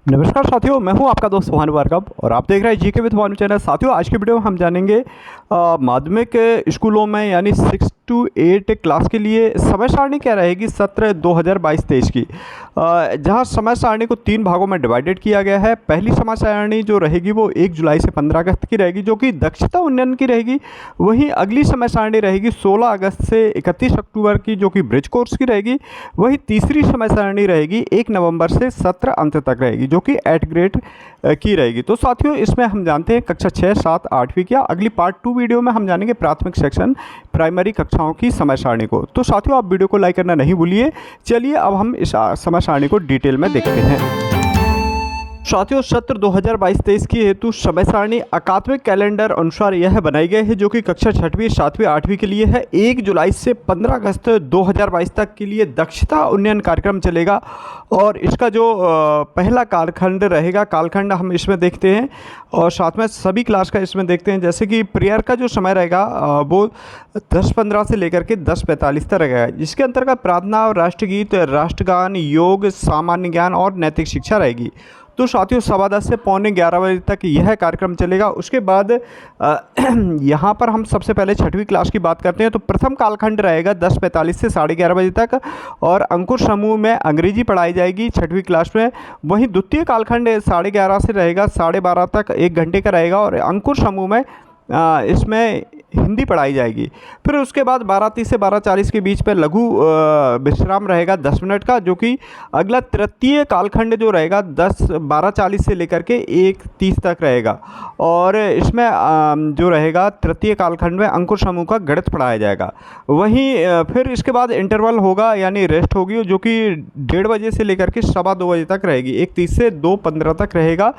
नमस्कार साथियों, मैं हूं आपका दोस्त भानु भार्गव और आप देख रहे हैं जीके विद भानु चैनल। साथियों, आज की वीडियो में हम जानेंगे माध्यमिक स्कूलों में यानी 6 to 8 क्लास के लिए समय सारणी क्या रहेगी सत्र 2022-23 की। जहां समय सारणी को 3 भागों में डिवाइडेड किया गया है। पहली समय सारणी जो रहेगी वो 1 जुलाई से 15 अगस्त की रहेगी, जो कि दक्षता उन्नयन की रहेगी। वहीं अगली समय सारणी रहेगी 16 अगस्त से 31 अक्टूबर की, जो कि ब्रिज कोर्स की रहेगी। वहीं तीसरी समय सारणी रहेगी 1 नवंबर से सत्र अंत तक रहेगी, जो कि 8 ग्रेड की रहेगी। तो साथियों, इसमें हम जानते हैं कक्षा 6, 7, 8वीं क्या। अगली पार्ट 2 वीडियो में हम जानेंगे प्राथमिक सेक्शन प्राइमरी कक्षाओं की समय सारणी को। तो साथियों, आप वीडियो को लाइक करना नहीं भूलिए। चलिए अब हम इस समय सारणी को डिटेल में देखते हैं। साथियों, सत्र 2022-23 की हेतु समय सारणी अकादमिक कैलेंडर अनुसार यह बनाई गई है, जो कि कक्षा 6वीं, 7वीं, 8वीं के लिए है। 1 जुलाई से 15 अगस्त 2022 तक के लिए दक्षता उन्नयन कार्यक्रम चलेगा और इसका जो पहला कालखंड रहेगा, कालखंड हम इसमें देखते हैं और साथ में सभी क्लास का इसमें देखते हैं। जैसे कि प्रेयर का जो समय रहेगा वो 10:15 से लेकर के 10:45 तक रहेगा, जिसके अंतर्गत प्रार्थना और राष्ट्रगीत, राष्ट्रगान, योग, सामान्य ज्ञान और नैतिक शिक्षा रहेगी। तो साथियों, 10:15 से पौने 11 बजे तक यह कार्यक्रम चलेगा। उसके बाद यहाँ पर हम सबसे पहले 6वीं क्लास की बात करते हैं। तो प्रथम कालखंड रहेगा 10:45 से 11:30 बजे तक और अंकुर समूह में अंग्रेजी पढ़ाई जाएगी 6वीं क्लास में। वहीं द्वितीय कालखंड 11:30 से रहेगा 12:30 तक, 1 घंटे का रहेगा और अंकुर समूह में इसमें हिंदी पढ़ाई जाएगी। फिर उसके बाद 12:30 से 12:40 के बीच पे लघु विश्राम रहेगा 10 मिनट का, जो कि अगला तृतीय कालखंड जो रहेगा 12:40 से लेकर के 1:30 तक रहेगा। और इसमें जो रहेगा तृतीय कालखंड में अंकुर समूह का गणित पढ़ाया जाएगा। वहीं फिर इसके बाद इंटरवल होगा यानी रेस्ट होगी, जो कि 1:30 बजे से लेकर के 2:15 बजे तक रहेगी। 1:30 से 2:15 तक रहेगा,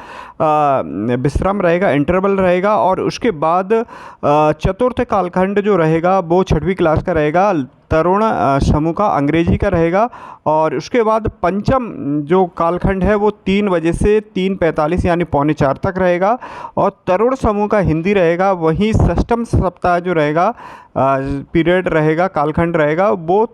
विश्राम रहेगा, इंटरवल रहेगा। और उसके बाद चतुर्थ कालखंड जो रहेगा वो 6वीं क्लास का रहेगा, तरुण समूह का अंग्रेजी का रहेगा। और उसके बाद पंचम जो कालखंड है वो 3 बजे से 3:45 यानी पौने 4 तक रहेगा और तरुण समूह का हिंदी रहेगा। वहीं षष्ठम सप्ताह जो रहेगा पीरियड रहेगा, कालखंड रहेगा, वो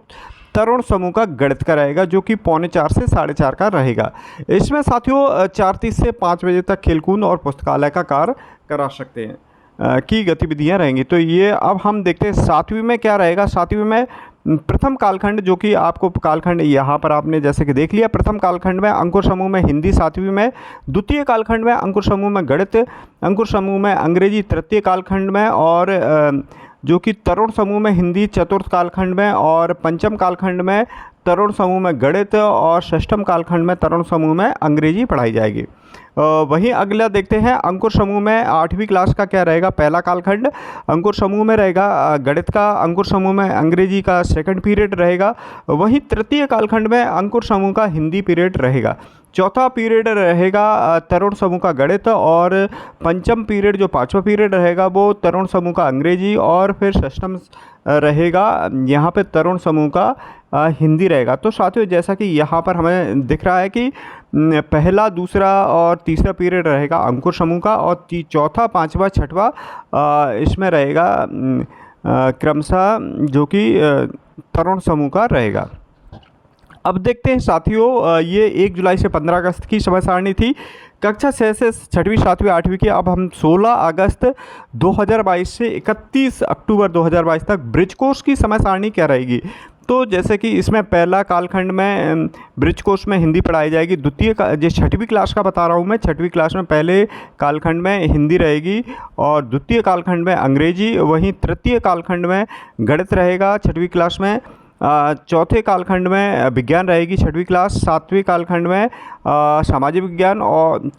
तरुण समूह का गणित का रहेगा, जो कि पौने 4 से 4:30 का रहेगा। इसमें साथियों 4:30 से 5 बजे तक खेलकूद और पुस्तकालय का कार्य करा सकते हैं की गतिविधियां रहेंगी। तो ये अब हम देखते हैं 7वीं में क्या रहेगा। 7वीं में प्रथम कालखंड, जो कि आपको कालखंड यहाँ पर आपने जैसे कि देख लिया। प्रथम कालखंड में अंकुर समूह में हिंदी 7वीं में, द्वितीय कालखंड में अंकुर समूह में गणित, अंकुर समूह में अंग्रेजी तृतीय कालखंड में, और जो कि तरुण समूह में हिंदी चतुर्थ कालखंड में, और पंचम कालखंड में तरुण समूह में गणित और षष्ठम कालखंड में तरुण समूह में अंग्रेजी पढ़ाई जाएगी। वहीं अगला देखते हैं अंकुर समूह में 8वीं क्लास का क्या रहेगा। पहला कालखंड अंकुर समूह में रहेगा गणित का, अंकुर समूह में अंग्रेजी का सेकंड पीरियड रहेगा। वहीं तृतीय कालखंड में अंकुर समूह का हिंदी पीरियड रहेगा। चौथा पीरियड रहेगा तरुण समूह का गणित और पंचम पीरियड जो 5वां पीरियड रहेगा वो तरुण समूह का अंग्रेजी और फिर षष्ठम रहेगा यहाँ पे तरुण समूह का हिंदी रहेगा। तो साथियों, जैसा कि यहाँ पर हमें दिख रहा है कि पहला, दूसरा और तीसरा पीरियड रहेगा अंकुर समूह का और चौथा, 5वां, 6वां इसमें रहेगा क्रमशः जो कि तरुण समूह का रहेगा। अब देखते हैं साथियों, ये 1 जुलाई से 15 अगस्त की समय सारणी थी। कक्षा 6 से 6वीं, 7वीं, 8वीं की अब हम 16 अगस्त 2022 से 31 अक्टूबर 2022 तक ब्रिज कोर्स की समय सारणी क्या रहेगी। तो जैसे कि इसमें पहला कालखंड में ब्रिज कोर्स में हिंदी पढ़ाई जाएगी। द्वितीय जो 6वीं क्लास का बता रहा हूँ मैं, 6वीं क्लास में पहले कालखंड में हिंदी रहेगी और द्वितीय कालखंड में अंग्रेजी। वहीं तृतीय कालखंड में गणित रहेगा 6वीं क्लास में। चौथे कालखंड में विज्ञान रहेगी 6वीं क्लास। 7वीं कालखंड में सामाजिक विज्ञान और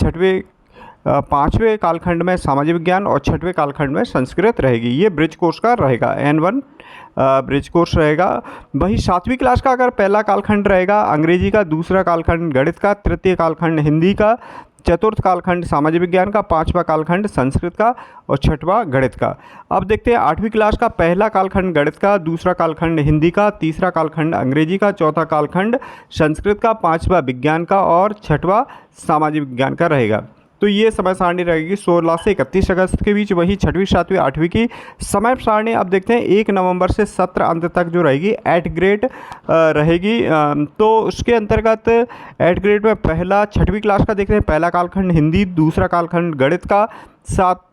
5वें कालखंड में सामाजिक विज्ञान और 6वें कालखंड में संस्कृत रहेगी। ये ब्रिज कोर्स का रहेगा, N1 ब्रिज कोर्स रहेगा। वहीं 7वीं क्लास का अगर पहला कालखंड रहेगा अंग्रेजी का, दूसरा कालखंड गणित का, तृतीय कालखंड हिंदी का, चतुर्थ कालखंड सामाजिक विज्ञान का, 5वां कालखंड संस्कृत का और 6वां गणित का। अब देखते हैं 8वीं क्लास का पहला कालखंड गणित का, दूसरा कालखंड हिंदी का, तीसरा कालखंड अंग्रेजी का, चौथा कालखंड संस्कृत का, 5वां विज्ञान का और 6वां सामाजिक विज्ञान का रहेगा। तो ये समय सारणी रहेगी 16 से 31 अगस्त के बीच। वहीं छठवीं, सातवीं, आठवीं की समय सारणी अब देखते हैं 1 नवंबर से सत्र अंत तक जो रहेगी 8 ग्रेड रहेगी। तो उसके अंतर्गत 8 ग्रेड में पहला छठवीं क्लास का देखते हैं, पहला कालखंड हिंदी, दूसरा कालखंड गणित का,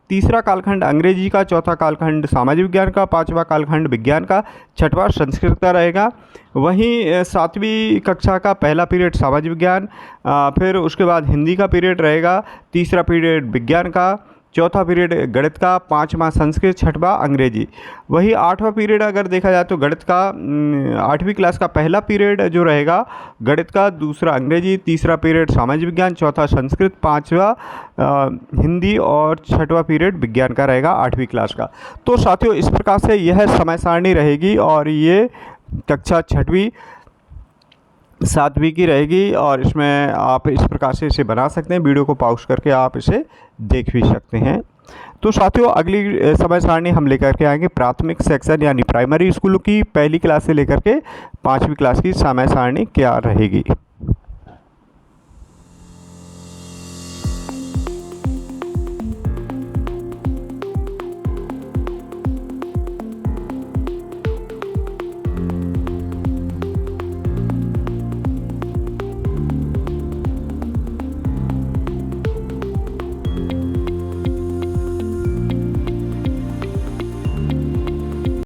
तीसरा कालखंड अंग्रेजी का, चौथा कालखंड सामाजिक विज्ञान का, पांचवा कालखंड विज्ञान का, छठवां संस्कृत का रहेगा। वहीं सातवीं कक्षा का पहला पीरियड सामाजिक विज्ञान, फिर उसके बाद हिंदी का पीरियड रहेगा, तीसरा पीरियड विज्ञान का, चौथा पीरियड गणित का, पांचवा संस्कृत, छठवां अंग्रेजी। वही आठवां पीरियड अगर देखा जाए तो गणित का 8वीं क्लास का पहला पीरियड जो रहेगा गणित का, दूसरा अंग्रेजी, तीसरा पीरियड सामाजिक विज्ञान, चौथा संस्कृत, पांचवा हिंदी और छठवां पीरियड विज्ञान का रहेगा 8वीं क्लास का। तो साथियों इस प्रकार से यह समय सारणी रहेगी और ये कक्षा छठवीं, सातवीं की रहेगी और इसमें आप इस प्रकार से इसे बना सकते हैं। वीडियो को पॉज करके आप इसे देख भी सकते हैं। तो साथियों अगली समय सारणी हम लेकर के आएंगे प्राथमिक सेक्शन यानी प्राइमरी स्कूलों की पहली क्लास से लेकर के 5वीं क्लास की समय सारणी क्या रहेगी।